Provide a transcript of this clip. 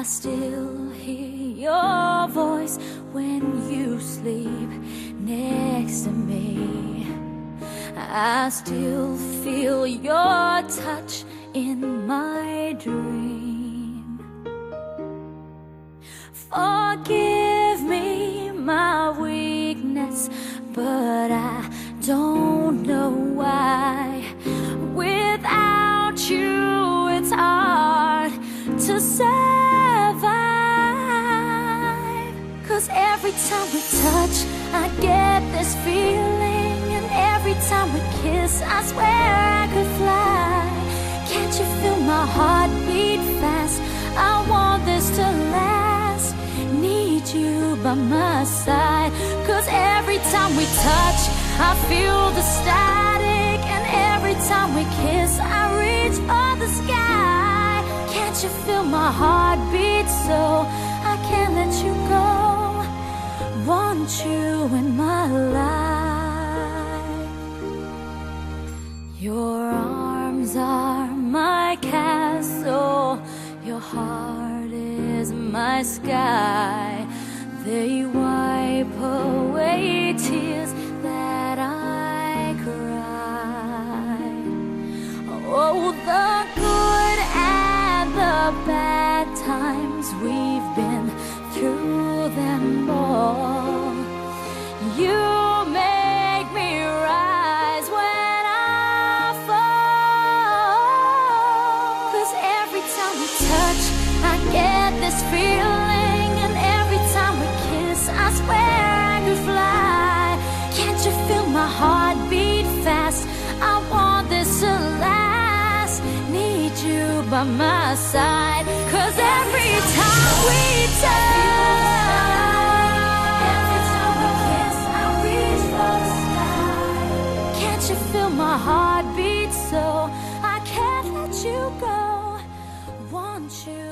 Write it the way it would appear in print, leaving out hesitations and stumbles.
still hear your voice when you sleep next to me. I still feel your touch in my dream. Forgive me my weakness, but I don't know why. Without you, it's hard to survive. 'Cause every time we touch, I get this feeling, and every time we kiss, I swear I could fly. Can't you feel my heart beat fast? I want this to last. Need you by my side. 'Cause every time we touch, I feel the static, and every time we kiss, I reach for the sky. Can't you feel my heart beat so I can't let you go? Want you in my life. Your arms are my castle, your heart is my sky. They wipe away tears that I cry. Oh, the good and the bad times, we've been through them all. You make me rise when I fall. 'Cause every time we touch, I get this feeling, and every time we kiss, I swear I could fly. Can't you feel my heart beat fast? I want this to last. Need you by my side. 'Cause every time we touch, every time we kiss, I reach for the sky. Can't you feel my heart beat so I can't let you go? Want you